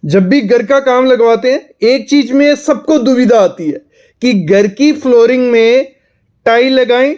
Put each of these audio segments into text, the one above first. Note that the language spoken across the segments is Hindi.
जब भी घर का काम लगवाते हैं एक चीज में सबको दुविधा आती है कि घर की फ्लोरिंग में टाइल लगाएं,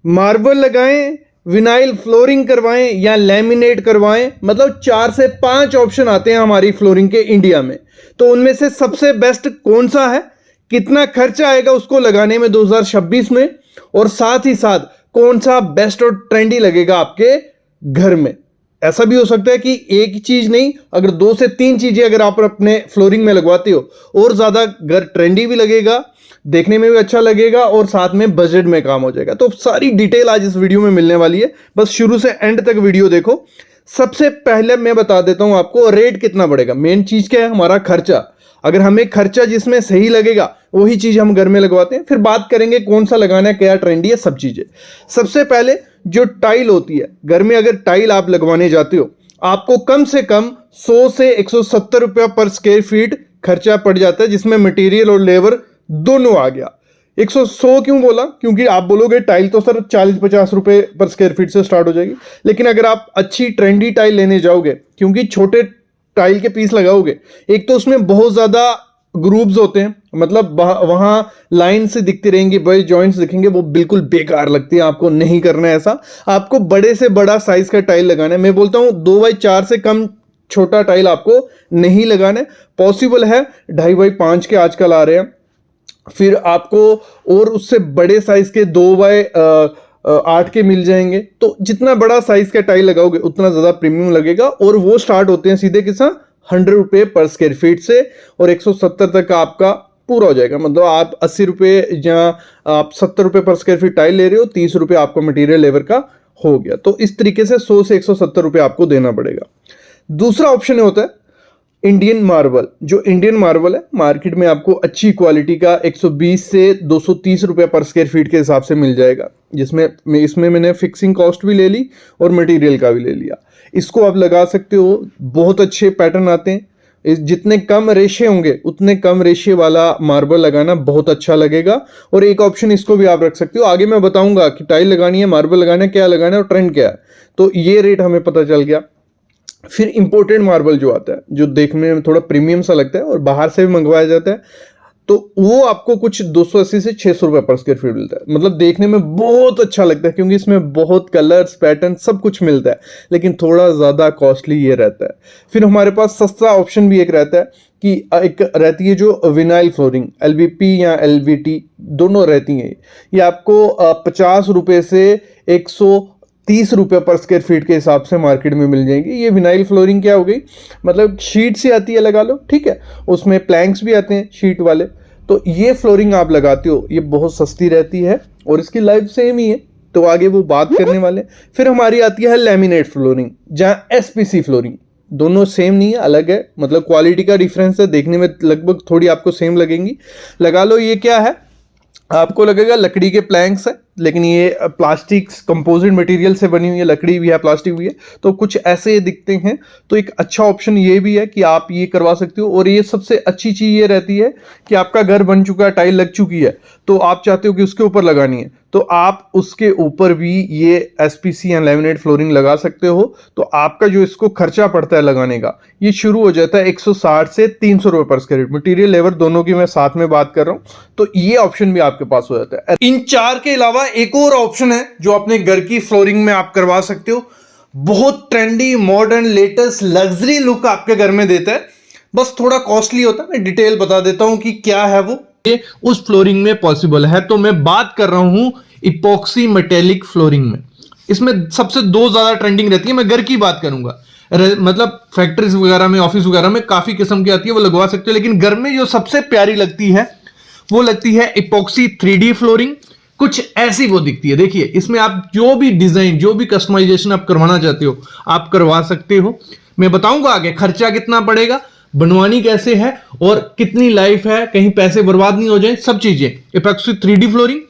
मार्बल लगाएं, विनाइल फ्लोरिंग करवाएं या लैमिनेट करवाएं। मतलब 4 से 5 ऑप्शन आते हैं हमारी फ्लोरिंग के इंडिया में। तो उनमें से सबसे बेस्ट कौन सा है, कितना खर्चा आएगा उसको लगाने में 2026 में, और साथ ही साथ कौन सा बेस्ट और ट्रेंडी लगेगा आपके घर में। ऐसा भी हो सकता है कि एक ही चीज नहीं, अगर 2 से 3 चीजें अगर आप अपने फ्लोरिंग में लगवाते हो और ज्यादा घर ट्रेंडी भी लगेगा, देखने में भी अच्छा लगेगा और साथ में बजट में काम हो जाएगा। तो सारी डिटेल आज इस वीडियो में मिलने वाली है, बस शुरू से एंड तक वीडियो देखो। सबसे पहले मैं बता देता हूं आपको रेट कितना पड़ेगा। मेन चीज क्या है, हमारा खर्चा। अगर हमें खर्चा जिसमें सही लगेगा वही चीज हम घर में लगवाते हैं। फिर बात करेंगे कौन सा लगाना है, क्या ट्रेंडी है, सब चीजें। सबसे पहले जो टाइल होती है घर में, अगर टाइल आप लगवाने जाते हो आपको कम से कम 100 से 170 रुपया पर स्क्वायर फीट खर्चा पड़ जाता है, जिसमें मटेरियल और लेबर दोनों आ गया। 100 क्यों बोला, क्योंकि आप बोलोगे टाइल तो सर 40-50 रुपए पर स्क्वायर फीट से स्टार्ट हो जाएगी, लेकिन अगर आप अच्छी ट्रेंडी टाइल लेने जाओगे, क्योंकि छोटे टाइल के पीस लगाओगे, एक तो उसमें बहुत ज्यादा ग्रूव्स होते हैं, मतलब वहां लाइन से दिखती रहेंगी, बड़े जॉइंट्स दिखेंगे, वो बिल्कुल बेकार लगती है। आपको नहीं करना है ऐसा, आपको बड़े से बड़ा साइज का टाइल लगाना है। मैं बोलता हूं 2x4 से कम छोटा टाइल आपको नहीं लगाना है। पॉसिबल है 2.5x5 के आजकल आ रहे हैं, फिर आपको और उससे बड़े साइज के 2x8 के मिल जाएंगे। तो जितना बड़ा साइज का टाइल लगाओगे उतना ज्यादा प्रीमियम लगेगा, और वो स्टार्ट होते हैं सीधे कितना 100 रुपए पर स्क्वायर फीट से, और 170 तक का आपका पूरा हो जाएगा। मतलब आप 80 रुपए या आप 70 रुपए पर स्क्वायर फीट टाइल ले रहे हो, 30 रुपए आपको मटेरियल लेबर का हो गया। तो इस तरीके से 100 से 170 रुपए आपको देना पड़ेगा। दूसरा ऑप्शन होता है इंडियन मार्बल। जो इंडियन मार्बल है मार्केट में आपको अच्छी क्वालिटी का 120 से 230 रुपये पर स्क्वायर फीट के हिसाब से मिल जाएगा, जिसमें इसमें मैंने फिक्सिंग कॉस्ट भी ले ली और मटेरियल का भी ले लिया। इसको आप लगा सकते हो, बहुत अच्छे पैटर्न आते हैं। जितने कम रेशे होंगे उतने कम रेशे वाला मार्बल लगाना बहुत अच्छा लगेगा। और एक ऑप्शन इसको भी आप रख सकते हो। आगे मैं बताऊंगा कि टाइल लगानी है, मार्बल लगाना है, क्या लगाना है और ट्रेंड क्या है। तो ये रेट हमें पता चल गया। फिर इंपोर्टेड मार्बल जो आता है, जो देखने में थोड़ा प्रीमियम सा लगता है और बाहर से भी मंगवाया जाता है, तो वो आपको कुछ 280 से 600 रुपए पर स्क्वायर फीट मिलता है। मतलब देखने में बहुत अच्छा लगता है, क्योंकि इसमें बहुत कलर्स, पैटर्न सब कुछ मिलता है, लेकिन थोड़ा ज़्यादा कॉस्टली ये रहता है। फिर हमारे पास सस्ता ऑप्शन भी एक रहता है कि एक रहती है जो विनाइल फ्लोरिंग, LVP या LVT दोनों रहती हैं। ये आपको 50 रुपये से 130 रुपये पर स्क्वायर फीट के हिसाब से मार्केट में मिल जाएंगी। ये विनाइल फ्लोरिंग क्या हो गई, मतलब शीट से आती है, लगा लो, ठीक है। उसमें प्लैंक्स भी आते हैं शीट वाले। तो ये फ्लोरिंग आप लगाते हो, ये बहुत सस्ती रहती है और इसकी लाइफ सेम ही है, तो आगे वो बात करने वाले। फिर हमारी आती है लैमिनेट फ्लोरिंग, जहाँ SPC फ्लोरिंग। दोनों सेम नहीं है, अलग है, मतलब क्वालिटी का डिफरेंस है, देखने में लगभग थोड़ी आपको सेम लगेंगी। लगा लो ये क्या है, आपको लगेगा लकड़ी के प्लैंक्स है, लेकिन ये प्लास्टिक कंपोजिट मटेरियल से बनी हुई है, लकड़ी भी है, प्लास्टिक भी है, तो कुछ ऐसे ये दिखते हैं। तो एक अच्छा ऑप्शन ये भी है कि आप ये करवा सकते हो। और ये सबसे अच्छी चीज़ ये रहती है कि आपका घर बन चुका है, टाइल लग चुकी है, तो आप चाहते हो कि उसके ऊपर लगानी है, तो आप उसके ऊपर भी ये SPC या लैमिनेट फ्लोरिंग लगा सकते हो। तो आपका जो इसको खर्चा पड़ता है लगाने का, ये शुरू हो जाता है 160 से 300 रुपये पर स्क्वायर फीट। मटीरियल लेबर दोनों की मैं साथ में बात कर रहा हूँ, तो ये ऑप्शन भी आपके पास हो जाता है। इन 4 के अलावा एक और ऑप्शन है जो अपने घर की फ्लोरिंग में आप करवा सकते हो। बहुत trendy, modern, latest, luxury look आपके घर में देता है, बस थोड़ा कॉस्टली होता है। मैं डिटेल बता देता हूं कि क्या है वो। ये उस फ्लोरिंग में पॉसिबल है। तो मैं बात कर रहा हूं इपॉक्सी मेटेलिक फ्लोरिंग में। इसमें सबसे 2 ज्यादा ट्रेंडिंग रहती है। मैं घर की बात करूंगा, मतलब फैक्ट्रीज वगैरह में, ऑफिस वगैरह में काफी किस्म की आती है, वो लगवा सकते हो। लेकिन घर में जो सबसे प्यारी लगती है वो लगती है इपॉक्सी 3D फ्लोरिंग। कुछ ऐसी वो दिखती है। देखिए, इसमें आप जो भी डिजाइन, जो भी कस्टमाइजेशन आप करवाना चाहते हो आप करवा सकते हो। मैं बताऊंगा आगे खर्चा कितना पड़ेगा, बनवानी कैसे है और कितनी लाइफ है, कहीं पैसे बर्बाद नहीं हो जाए, सब चीजें। इपॉक्सी 3D फ्लोरिंग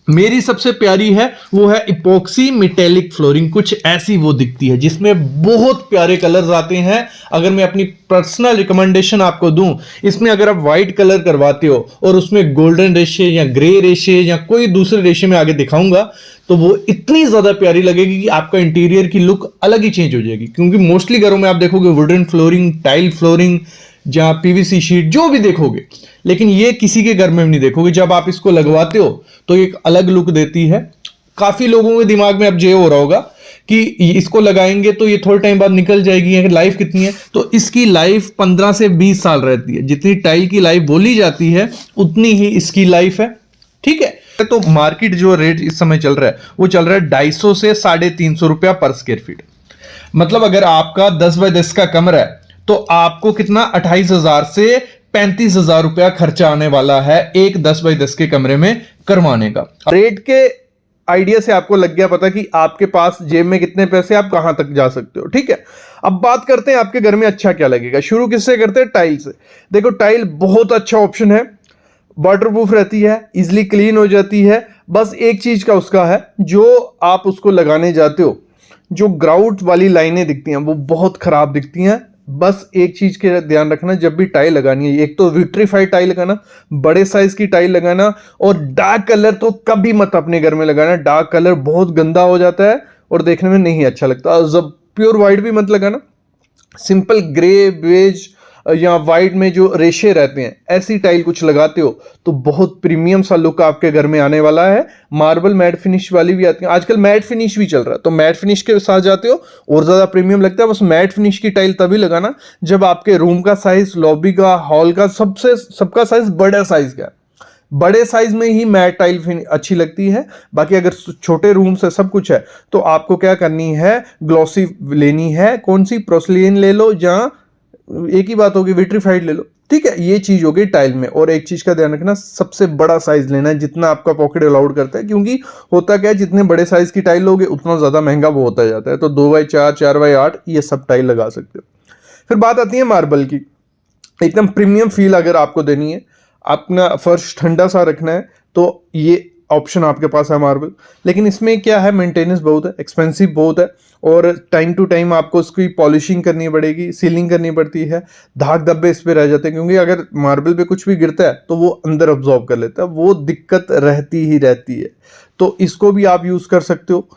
मेरी सबसे प्यारी है वो है इपॉक्सी मेटेलिक फ्लोरिंग, कुछ ऐसी वो दिखती है जिसमें बहुत प्यारे कलर्स आते हैं। अगर मैं अपनी पर्सनल रिकमेंडेशन आपको दूं, इसमें अगर आप व्हाइट कलर करवाते हो और उसमें गोल्डन रेशे या ग्रे रेशे या कोई दूसरे रेशे में आगे दिखाऊंगा, तो वो इतनी ज्यादा प्यारी लगेगी कि आपका इंटीरियर की लुक अलग ही चेंज हो जाएगी। क्योंकि मोस्टली घरों में आप देखोगे वुडन फ्लोरिंग, टाइल फ्लोरिंग, जहां पीवीसी शीट जो भी देखोगे, लेकिन ये किसी के घर में नहीं देखोगे। जब आप इसको लगवाते हो तो एक अलग लुक देती है। काफी लोगों के दिमाग में अब ये हो रहा होगा कि इसको लगाएंगे तो ये थोड़े टाइम बाद निकल जाएगी, लाइफ कितनी है? तो इसकी लाइफ 15 से 20 साल रहती है। जितनी टाइल की लाइफ बोली जाती है उतनी ही इसकी लाइफ है, ठीक है। तो मार्केट जो रेट इस समय चल रहा है वो चल रहा है 250 से 350 रुपया पर स्क्वायर फीट। मतलब अगर आपका 10 बाय 10 का कमरा है तो आपको कितना 28,000 से 35,000 रुपया खर्चा आने वाला है एक 10 बाय 10 के कमरे में करवाने का। रेट के आइडिया से आपको लग गया पता कि आपके पास जेब में कितने पैसे, आप कहां तक जा सकते हो, ठीक है। अब बात करते हैं आपके घर में अच्छा क्या लगेगा। शुरू किससे करते हैं? टाइल से। देखो टाइल बहुत अच्छा ऑप्शन है, वाटरप्रूफ रहती है, इजिली क्लीन हो जाती है। बस एक चीज का उसका है, जो आप उसको लगाने जाते हो जो ग्राउट वाली लाइनें दिखती हैं वो बहुत खराब दिखती हैं। बस एक चीज के ध्यान रखना, जब भी टाइल लगानी है, एक तो विट्रीफाइड टाइल लगाना, बड़े साइज की टाइल लगाना, और डार्क कलर तो कभी मत अपने घर में लगाना। डार्क कलर बहुत गंदा हो जाता है और देखने में नहीं अच्छा लगता। और जब प्योर वाइट भी मत लगाना, सिंपल ग्रे, बेज या वाइट में जो रेशे रहते हैं ऐसी टाइल कुछ लगाते हो तो बहुत प्रीमियम सा लुक आपके घर में आने वाला है। मार्बल मैट फिनिश वाली भी आती है, आजकल मैट फिनिश भी चल रहा है, तो मैट फिनिश के साथ जाते हो और ज्यादा प्रीमियम लगता है। बस मैट फिनिश की टाइल तभी लगाना जब आपके रूम का साइज, लॉबी का, हॉल का, सबका साइज बड़ा साइज का है। बड़े साइज में ही मैट टाइल अच्छी लगती है। बाकी अगर छोटे रूम से सब कुछ है तो आपको क्या करनी है, ग्लॉसी लेनी है। कौन सी? पोर्सिलेन ले लो, जहां एक ही बात होगी, विट्रीफाइड ले लो, ठीक है। ये चीज होगी टाइल में। और एक चीज का ध्यान रखना, सबसे बड़ा साइज लेना है जितना आपका पॉकेट अलाउड करता है। क्योंकि होता क्या है, जितने बड़े साइज की टाइल लोगे उतना ज्यादा महंगा वो होता जाता है। तो 2x4, 4x8 ये सब टाइल लगा सकते हो। फिर बात आती है मार्बल की। एकदम प्रीमियम फील अगर आपको देनी है, अपना फर्श ठंडा सा रखना है, तो ये ऑप्शन आपके पास है मार्बल। लेकिन इसमें क्या है, मेंटेनेंस बहुत है, एक्सपेंसिव बहुत है, और टाइम टू टाइम आपको उसकी पॉलिशिंग करनी पड़ेगी, सीलिंग करनी पड़ती है। धाग धब्बे इस पे रह जाते हैं, क्योंकि अगर मार्बल पे कुछ भी गिरता है तो वो अंदर अब्जॉर्ब कर लेता है, वो दिक्कत रहती ही रहती है। तो इसको भी आप यूज़ कर सकते हो।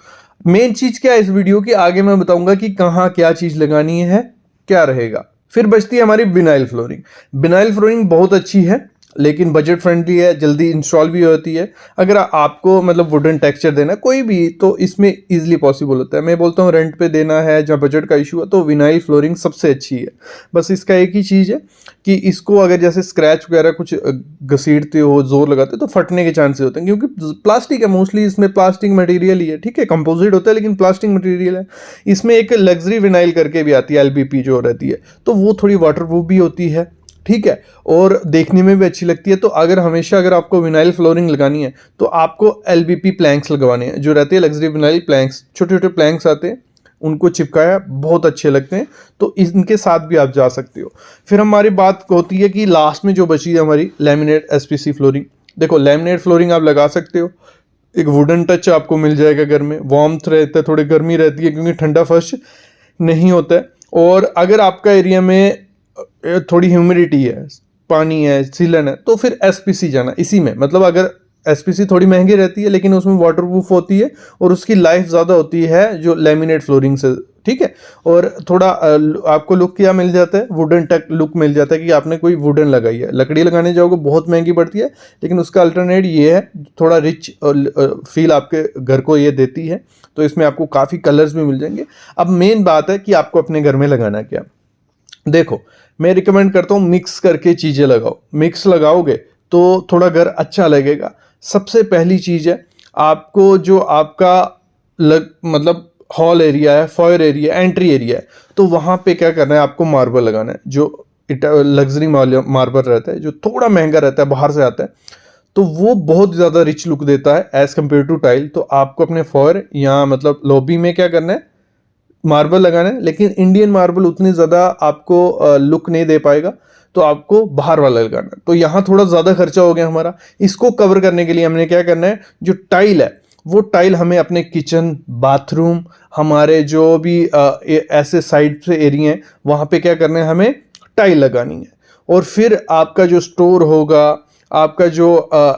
मेन चीज़ क्या है इस वीडियो की, आगे मैं बताऊंगा कि कहाँ क्या चीज़ लगानी है, क्या रहेगा। फिर बचती है हमारी विनाइल फ्लोरिंग। विनाइल फ्लोरिंग बहुत अच्छी है, लेकिन बजट फ्रेंडली है, जल्दी इंस्टॉल भी होती है। अगर आपको मतलब वुडन टेक्सचर देना है कोई भी, तो इसमें इजीली पॉसिबल होता है। मैं बोलता हूँ रेंट पे देना है, जहाँ बजट का इशू है, तो विनाइल फ्लोरिंग सबसे अच्छी है। बस इसका एक ही चीज़ है कि इसको अगर जैसे स्क्रैच वगैरह कुछ घसीटते हो, जोर लगाते हो, तो फटने के चांसेस होते हैं, क्योंकि प्लास्टिक है मोस्टली, इसमें प्लास्टिक मटेरियल ही है, ठीक है। कंपोजिट होता है लेकिन प्लास्टिक मटेरियल है। इसमें एक लग्जरी विनाइल करके भी आती है, LBP जो रहती है, तो वो थोड़ी वाटरप्रूफ भी होती है, ठीक है, और देखने में भी अच्छी लगती है। तो अगर आपको विनाइल फ्लोरिंग लगानी है तो आपको LBP प्लैंक्स लगवाने हैं, जो रहते हैं लग्जरी विनाइल प्लैंक्स, छोटे छोटे प्लैंक्स आते हैं, उनको चिपकाया बहुत अच्छे लगते हैं, तो इनके साथ भी आप जा सकते हो। फिर हमारी बात होती है कि लास्ट में जो बची है हमारी लैमिनेट SPC फ्लोरिंग। देखो लैमिनेट फ्लोरिंग आप लगा सकते हो, एक वुडन टच आपको मिल जाएगा घर में, वार्मथ रहता है, थोड़ी गर्मी रहती है क्योंकि ठंडा फर्श नहीं होता है। और अगर आपका एरिया में थोड़ी ह्यूमिडिटी है, पानी है, सीलन है, तो फिर SPC जाना इसी में। मतलब अगर SPC थोड़ी महंगी रहती है लेकिन उसमें वाटरप्रूफ होती है और उसकी लाइफ ज़्यादा होती है जो लैमिनेट फ्लोरिंग से, ठीक है। और थोड़ा आपको लुक क्या मिल जाता है, वुडन टक लुक मिल जाता है कि आपने कोई वुडन लगाई है। लकड़ी लगाने जाओगे बहुत महंगी पड़ती है, लेकिन उसका अल्टरनेट ये है, थोड़ा रिच फील आपके घर को ये देती है। तो इसमें आपको काफ़ी कलर्स भी मिल जाएंगे। अब मेन बात है कि आपको अपने घर में लगाना क्या। देखो मैं रिकमेंड करता हूँ मिक्स करके चीज़ें लगाओ। मिक्स लगाओगे तो थोड़ा घर अच्छा लगेगा। सबसे पहली चीज़ है, आपको जो आपका मतलब हॉल एरिया है, फॉयर एरिया, एंट्री एरिया है, तो वहाँ पे क्या करना है, आपको मार्बल लगाना है, जो लग्जरी मार्बल रहता है, जो थोड़ा महंगा रहता है, बाहर से आता है, तो वो बहुत ज़्यादा रिच लुक देता है एज़ कम्पेयर टू टाइल। तो आपको अपने फॉयर या मतलब लॉबी में क्या करना है, मार्बल लगाना है, लेकिन इंडियन मार्बल उतनी ज़्यादा आपको लुक नहीं दे पाएगा, तो आपको बाहर वाला लगाना है। तो यहाँ थोड़ा ज़्यादा खर्चा हो गया हमारा। इसको कवर करने के लिए हमने क्या करना है, जो टाइल है वो टाइल हमें अपने किचन, बाथरूम, हमारे जो भी ऐसे साइड से एरिया हैं वहाँ पे क्या करना है, हमें टाइल लगानी है। और फिर आपका जो स्टोर होगा, आपका जो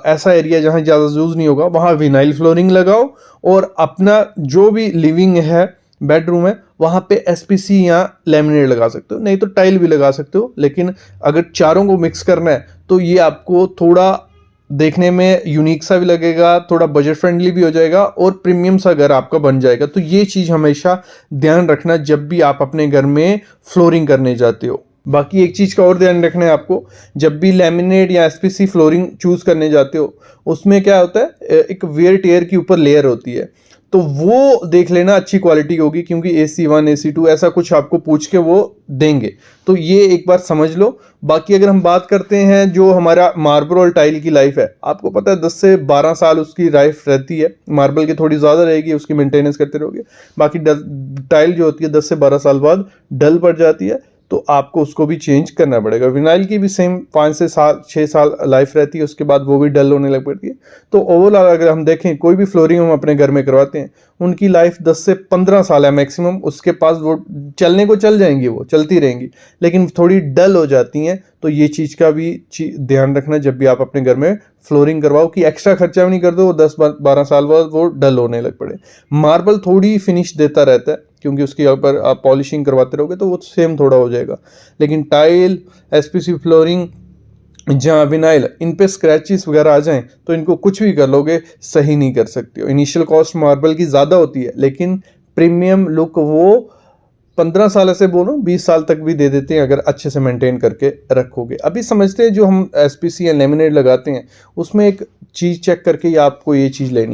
ऐसा एरिया जहाँ ज़्यादा यूज़ नहीं होगा, वहाँ विनाइल फ्लोरिंग लगाओ। और अपना जो भी लिविंग है, बेडरूम है, वहाँ पे एसपीसी या लेमिनेट लगा सकते हो, नहीं तो टाइल भी लगा सकते हो। लेकिन अगर चारों को मिक्स करना है तो ये आपको थोड़ा देखने में यूनिक सा भी लगेगा, थोड़ा बजट फ्रेंडली भी हो जाएगा और प्रीमियम सा घर आपका बन जाएगा। तो ये चीज़ हमेशा ध्यान रखना जब भी आप अपने घर में फ्लोरिंग करने जाते हो। बाकी एक चीज़ का और ध्यान रखना है आपको, जब भी लेमिनेट या एसपीसी फ्लोरिंग चूज़ करने जाते हो, उसमें क्या होता है, एक वेयर टेयर की ऊपर लेयर होती है, तो वो देख लेना अच्छी क्वालिटी होगी, क्योंकि AC1 AC2 ऐसा कुछ आपको पूछ के वो देंगे। तो ये एक बार समझ लो। बाकी अगर हम बात करते हैं जो हमारा मार्बल और टाइल की लाइफ है, आपको पता है 10 से 12 साल उसकी लाइफ रहती है। मार्बल की थोड़ी ज़्यादा रहेगी, उसकी मेंटेनेंस करते रहोगे। बाकी टाइल जो होती है 10 से 12 साल बाद डल पड़ जाती है, तो आपको उसको भी चेंज करना पड़ेगा। विनाइल की भी सेम 5 से 6 साल लाइफ रहती है, उसके बाद वो भी डल होने लग पड़ती है। तो ओवरऑल अगर हम देखें, कोई भी फ्लोरिंग हम अपने घर में करवाते हैं, उनकी लाइफ 10 से 15 साल है मैक्सिमम। उसके पास वो चलने को चल जाएंगी, वो चलती रहेंगी, लेकिन थोड़ी डल हो जाती हैं। तो ये चीज़ का भी ध्यान रखना जब भी आप अपने घर में फ्लोरिंग करवाओ, कि एक्स्ट्रा खर्चा भी नहीं कर दो, 10-12 साल बाद वो डल होने लग पड़े। मार्बल थोड़ी फिनिश देता रहता है, क्योंकि उसके ऊपर आप पॉलिशिंग करवाते रहोगे तो वो सेम थोड़ा हो जाएगा। लेकिन टाइल, एसपीसी फ्लोरिंग, जहाँ विनाइल, इन पे स्क्रैचेस वगैरह आ जाएं तो इनको कुछ भी कर लोगे, सही नहीं कर सकते हो। इनिशियल कॉस्ट मार्बल की ज़्यादा होती है, लेकिन प्रीमियम लुक वो 15 साल ऐसे बोलो 20 साल तक भी दे देते हैं, अगर अच्छे से मेंटेन करके रखोगे। अभी समझते हैं जो हम एसपीसी या लेमिनेट लगाते हैं, उसमें एक चीज़ चेक करके आपको ये चीज़ लेनी है।